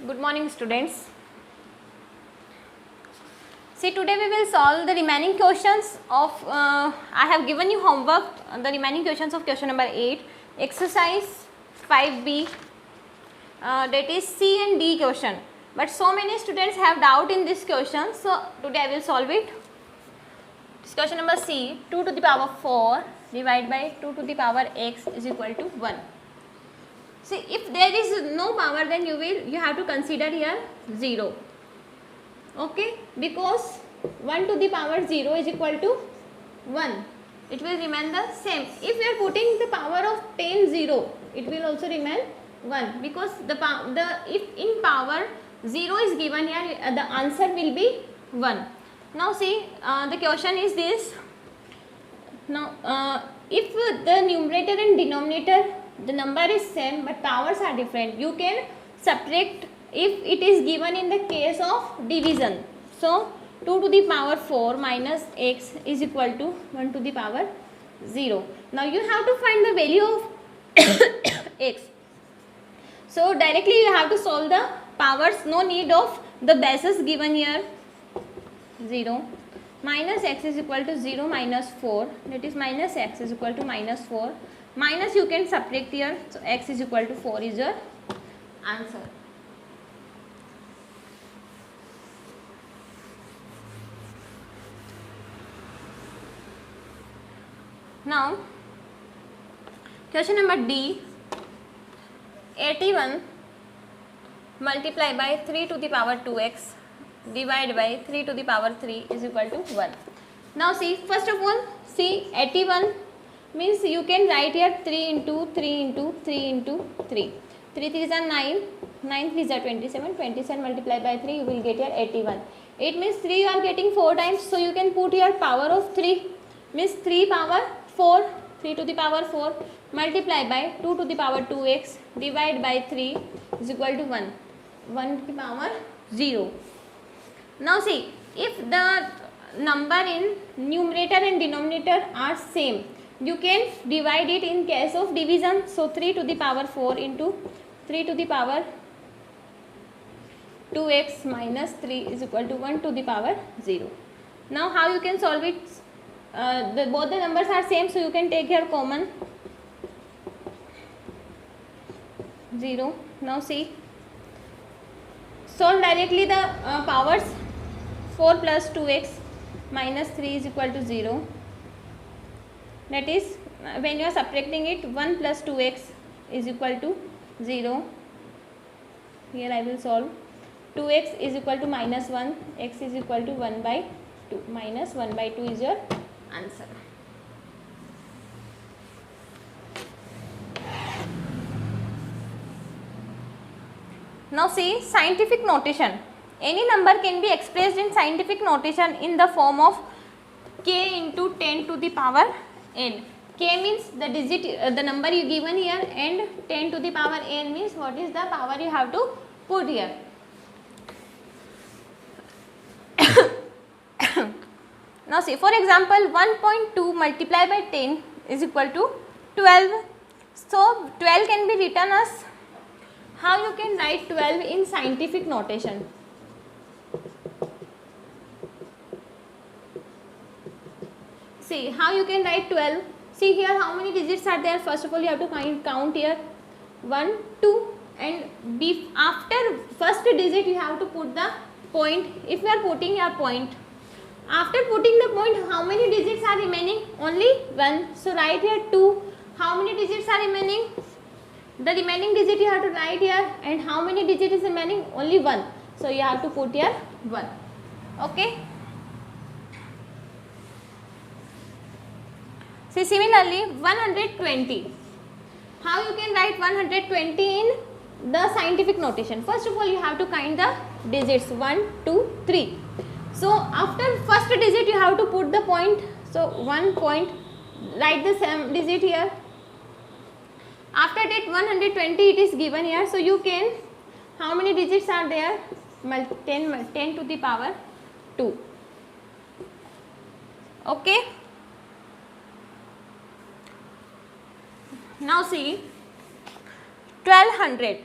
Good morning, students. See, today we will solve the remaining questions of, I have given you homework, the remaining questions of question number 8, exercise 5B, that is C and D question. But so many students have doubt in this question, so today I will solve it. This question number C, 2 to the power 4 divided by 2 to the power x is equal to 1. See, if there is no power, then you have to consider here 0. Okay, because 1 to the power 0 is equal to 1. It will remain the same. If we are putting the power of 10 0, it will also remain 1, because if in power 0 is given here, the answer will be 1. Now see, the question is this. Now if the numerator and denominator, the number is same but powers are different, you can subtract if it is given in the case of division. So 2 to the power 4 minus x is equal to 1 to the power 0. Now you have to find the value of x. So directly you have to solve the powers, no need of the bases given here. 0 minus x is equal to 0 minus 4, that is minus x is equal to minus 4. Minus you can subtract here, so x is equal to 4 is your answer. Now question number D, 81 multiply by 3 to the power 2x divided by 3 to the power 3 is equal to 1. Now see, first of all, see 81 means you can write here 3 into 3 into 3 into 3. 3 3s are 9, 9 3s are 27, 27 multiplied by 3 you will get here 81. It means 3 you are getting 4 times, so you can put here power of 3 means 3 power 4, 3 to the power 4 multiplied by 2 to the power 2x divided by 3 is equal to 1, 1 to the power 0. Now see, if the number in numerator and denominator are same, you can divide it in case of division. So 3 to the power 4 into 3 to the power 2x minus 3 is equal to 1 to the power 0. Now how you can solve it? Both the numbers are same, so you can take here common 0. Now see, solve directly the powers. 4 plus 2x minus 3 is equal to 0. That is, when you are subtracting it, 1 plus 2x is equal to 0. Here I will solve. 2x is equal to minus 1, x is equal to 1 by 2. Minus 1 by 2 is your answer. Now see, scientific notation. Any number can be expressed in scientific notation in the form of k into 10 to the power n. K means the digit, the number you given here, and 10 to the power n means what is the power you have to put here. Now see, for example, 1.2 multiplied by 10 is equal to 12. So 12 can be written as, how you can write 12 in scientific notation? See, how you can write 12? See here how many digits are there. First of all, you have to count here 1, 2, and after first digit you have to put the point. If you are putting your point, after putting the point, how many digits are remaining? Only 1. So write here 2. How many digits are remaining? The remaining digit you have to write here, and how many digits is remaining? Only 1. So you have to put here 1. Okay. See, similarly 120. How you can write 120 in the scientific notation? First of all, you have to count the digits 1, 2, 3. So after first digit you have to put the point. So 1 point, write the same digit here. After that 120 it is given here. So you can, how many digits are there? 10 to the power 2. Okay. Now see, 1200.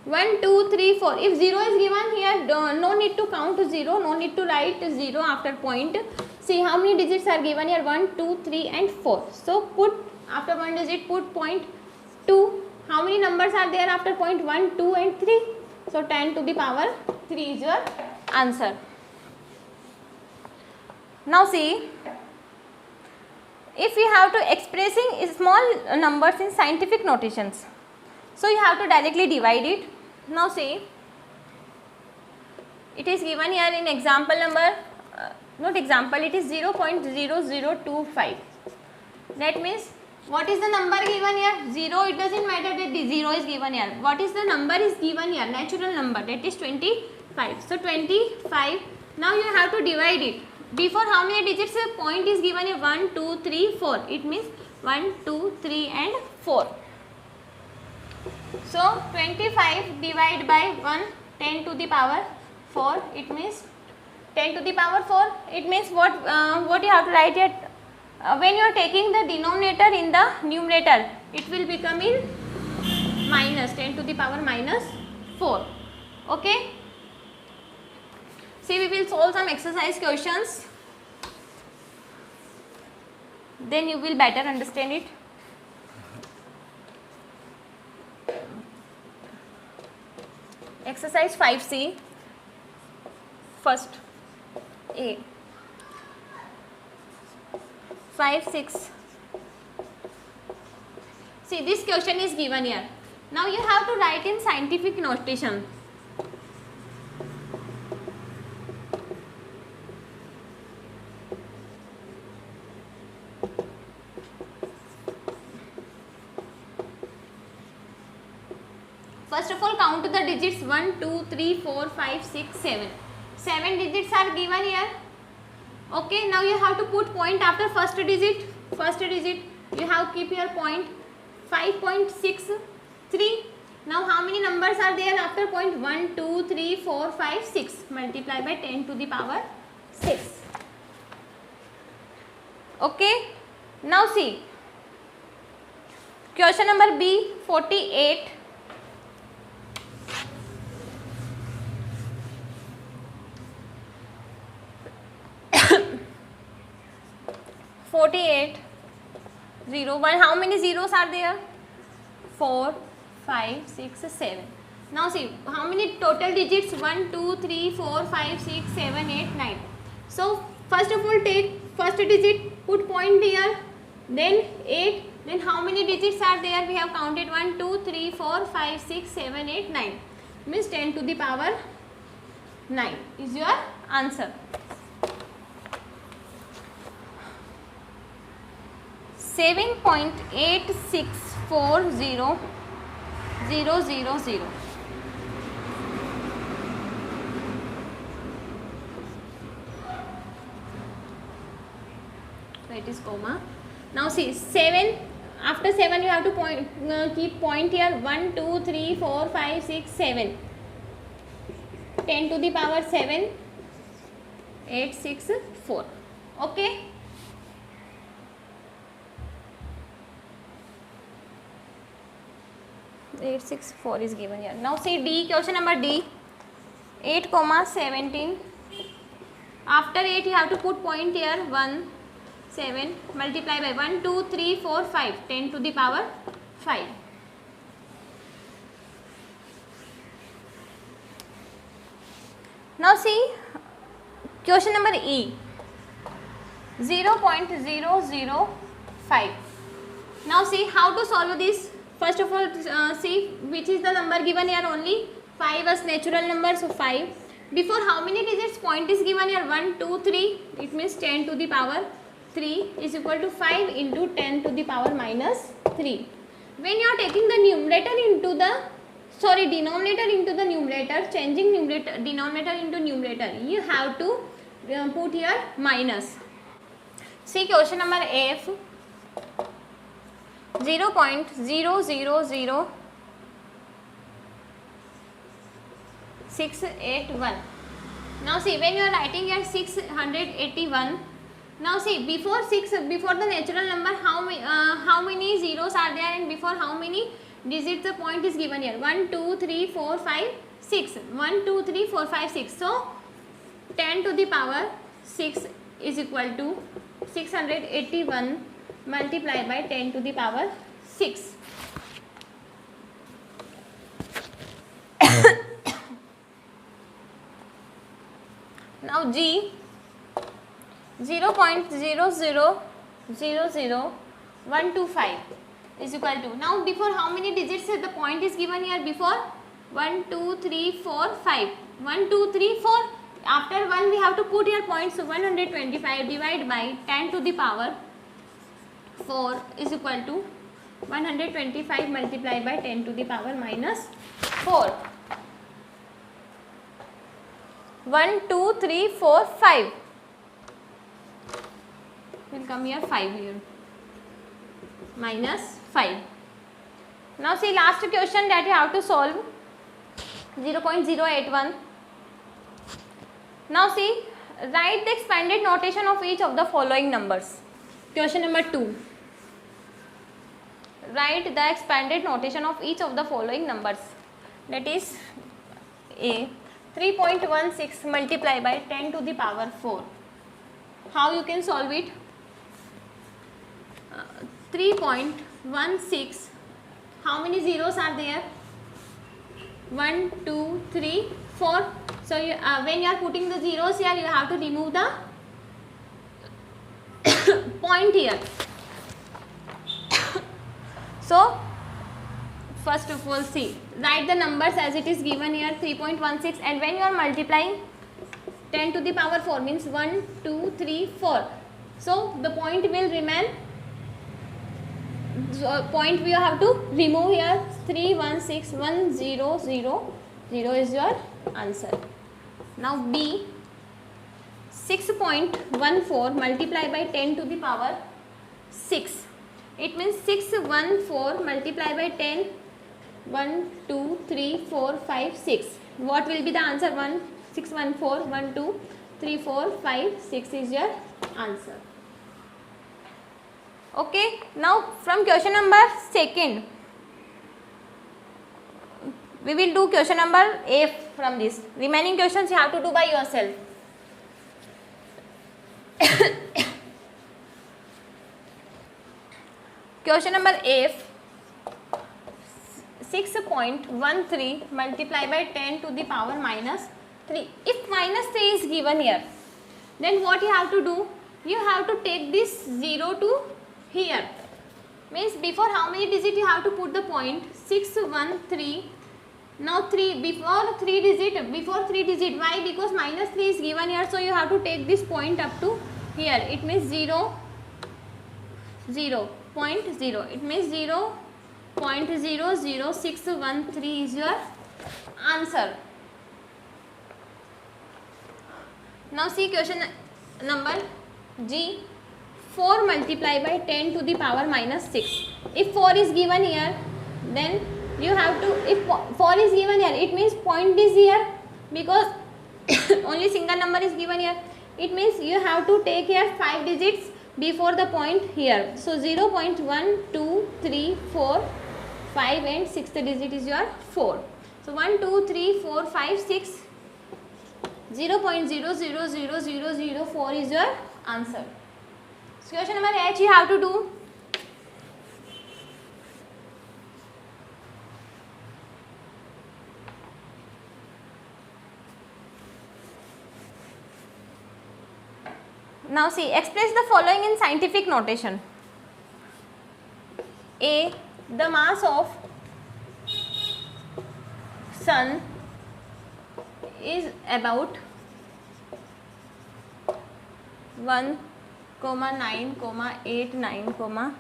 1 2 3 4. If 0 is given here, no need to count 0, no need to write 0 after point. See how many digits are given here, 1 2 3 and 4. So put after one digit, put point 2. How many numbers are there after point 1 2 and 3? So 10 to the power 3 is your answer. Now see, if we have to expressing small numbers in scientific notations, so you have to directly divide it. Now see, it is given here in example number, not example, it is 0.0025. That means, what is the number given here? 0, it doesn't matter that the 0 is given here. What is the number is given here? Natural number, that is 25. So 25, now you have to divide it. Before how many digits a point is given here? 1, 2, 3, 4. It means 1, 2, 3 and 4. So 25 divided by 1, 10 to the power 4. It means 10 to the power 4. It means what you have to write here? When you are taking the denominator in the numerator, it will become in minus 10 to the power minus 4. Okay. See, we will solve some exercise questions. Then you will better understand it. Exercise 5C. First A. 5, 6. See, this question is given here. Now you have to write in scientific notation. First of all, count the digits 1, 2, 3, 4, 5, 6, 7. 7 digits are given here. Okay, now you have to put point after first digit. First digit, you have keep your point 5.63. Now how many numbers are there after point? 1, 2, 3, 4, 5, 6. Multiply by 10 to the power 6. Okay, now see. Question number B, 48. 48, 0, 1. How many zeros are there? 4, 5, 6, 7. Now see, how many total digits? 1, 2, 3, 4, 5, 6, 7, 8, 9. So first of all, take first digit, put point here, then 8. Then how many digits are there? We have counted 1, 2, 3, 4, 5, 6, 7, 8, 9. Means 10 to the power 9 is your answer. 7.8640,000. That is comma. Now see, 7. After 7 you have to point, keep point here. 1, 2, 3, 4, 5, 6, 7. 10 to the power 7, 8, 6, 4. Okay. Eight, 6, 4 is given here. Now see D, question number D. 8, 17. After 8 you have to put point here. 1, 7. Multiply by 1, 2, 3, 4, 5. 10 to the power 5. Now see question number E. 0.005. Now see how to solve this. First of all, see which is the number given here. Only 5 as natural number, so 5. Before how many digits point is given here? 1, 2, 3. It means 10 to the power 3 is equal to 5 into 10 to the power minus 3. When you are taking the numerator into the, denominator into the numerator, changing denominator into numerator, you have to put here minus. See question number F. 0.000681. Now see when you are writing here 681. Now see before the natural number how many zeros are there, and before how many digits the point is given here. 1, 2, 3, 4, 5, 6. 1, 2, 3, 4, 5, 6. So 10 to the power 6 is equal to 681 multiplied by 10 to the power 6. Now G 0.0000125 is equal to, now before how many digits the point is given here before? 1, 2, 3, 4, 5. 1, 2, 3, 4. After 1 we have to put here points. So 125 divided by 10 to the power 4 is equal to 125 multiplied by 10 to the power minus 4. 1, 2, 3, 4, 5. Will come here 5 here. Minus 5. Now see last question that you have to solve. 0.081. Now see, write the expanded notation of each of the following numbers. Question number 2. Write the expanded notation of each of the following numbers. That is A 3.16 multiplied by 10 to the power 4. How you can solve it? 3.16. How many zeros are there? 1, 2, 3, 4. So you, when you are putting the zeros here, you have to remove the point here. So first of all, see, write the numbers as it is given here, 3.16, and when you are multiplying 10 to the power 4 means 1, 2, 3, 4. So the point will remain. Point we have to remove here. 3161000 is your answer. Now B 6.14 multiplied by 10 to the power 6. It means 614 multiplied by 10. 1, 2, 3, 4, 5, 6. What will be the answer? 614, 1, 2, 3, 4, 5, 6 is your answer. Okay, now from question number 2, we will do question number A from this. Remaining questions you have to do by yourself. Question number A, 6.13 multiplied by 10 to the power minus 3. If minus 3 is given here, then what you have to do? You have to take this 0 to here. Means before how many digit you have to put the point? 613. Now 3 before 3 digit. Before 3 digit. Why? Because minus 3 is given here. So you have to take this point up to here. It means 0, 0, 0.0. It means 0.00613 is your answer. Now see question number G. 4 multiplied by 10 to the power minus 6. If 4 is given here, then you have to, if 4 is given here, it means point is here because only single number is given here. It means you have to take here 5 digits before the point here. So 0.1, 2, 3, 4, 5 and 6th digit is your 4. So 1, 2, 3, 4, 5, 6, 0.000004 is your answer. So question number H you have to do. Now see, express the following in scientific notation. A, the mass of sun is about 1,9,89,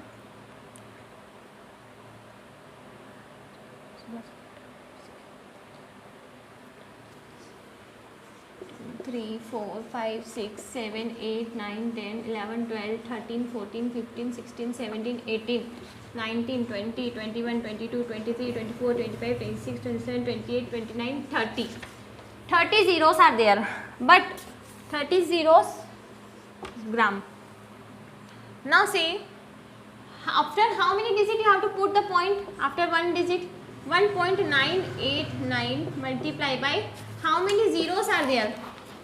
3, 4, 5, 6, 7, 8, 9, 10, 11, 12, 13, 14, 15, 16, 17, 18, 19, 20, 21, 22, 23, 24, 25, 26, 27, 28, 29, 30. 30 zeros are there, but 30 zeros gram. Now see, After how many digit you have to put the point? After one digit, 1.989 multiply by how many zeros are there?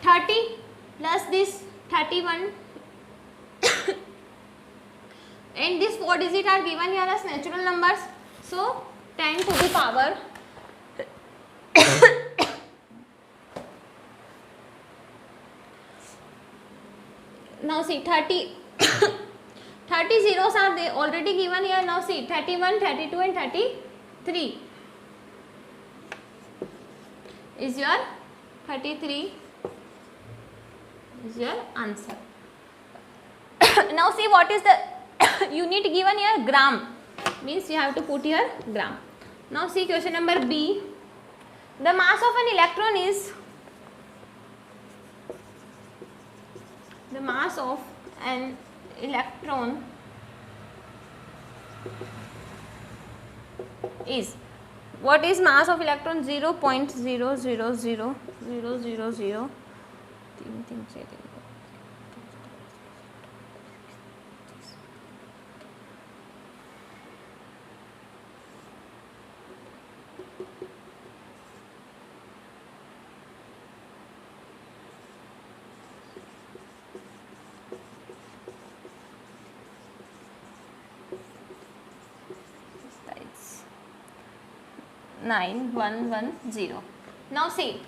30 plus this 31 and this 4 digit are given here as natural numbers. So 10 to the power now see 30 30 zeros are they already given here. Now see 31, 32 and 33 is your 33 is your answer. Now see what is the unit given here? Gram, means you have to put here gram. Now see question number B. The mass of an electron is, the mass of an electron is, what is mass of electron? 0.000000. Sides 9110. Now see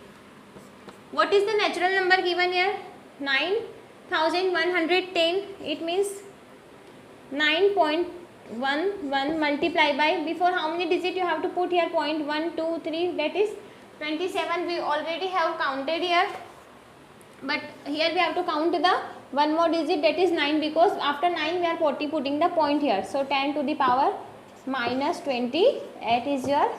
what is the natural number given here? 9110. It means 9.11 multiply by, before how many digit you have to put here? 0.1 2 3, that is 27. We already have counted here, but here we have to count the one more digit, that is 9, because after 9 we are putting the point here. So 10 to the power minus 28 is your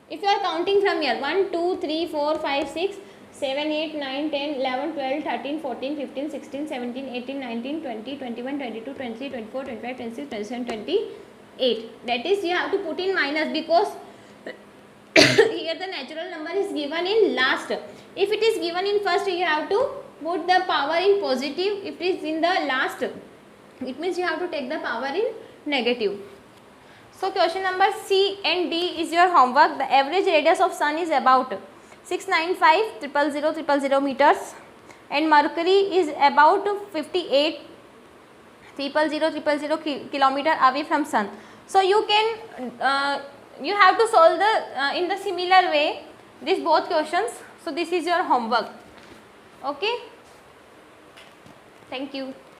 if you are counting from here 1 2 3 4 5 6 7 8 9 10 11 12 13 14 15 16 17 18 19 20 21 22 23 24 25 26 27 28, that is you have to put in minus, because here the natural number is given in last. If it is given in first, you have to put the power in positive. If it is in the last, it means you have to take the power in negative. So question number C and D is your homework. The average radius of sun is about 695,000,000 meters and Mercury is about 58,000,000 kilometer away from sun. So you can you have to solve the in the similar way these both questions. So this is your homework. Okay, thank you.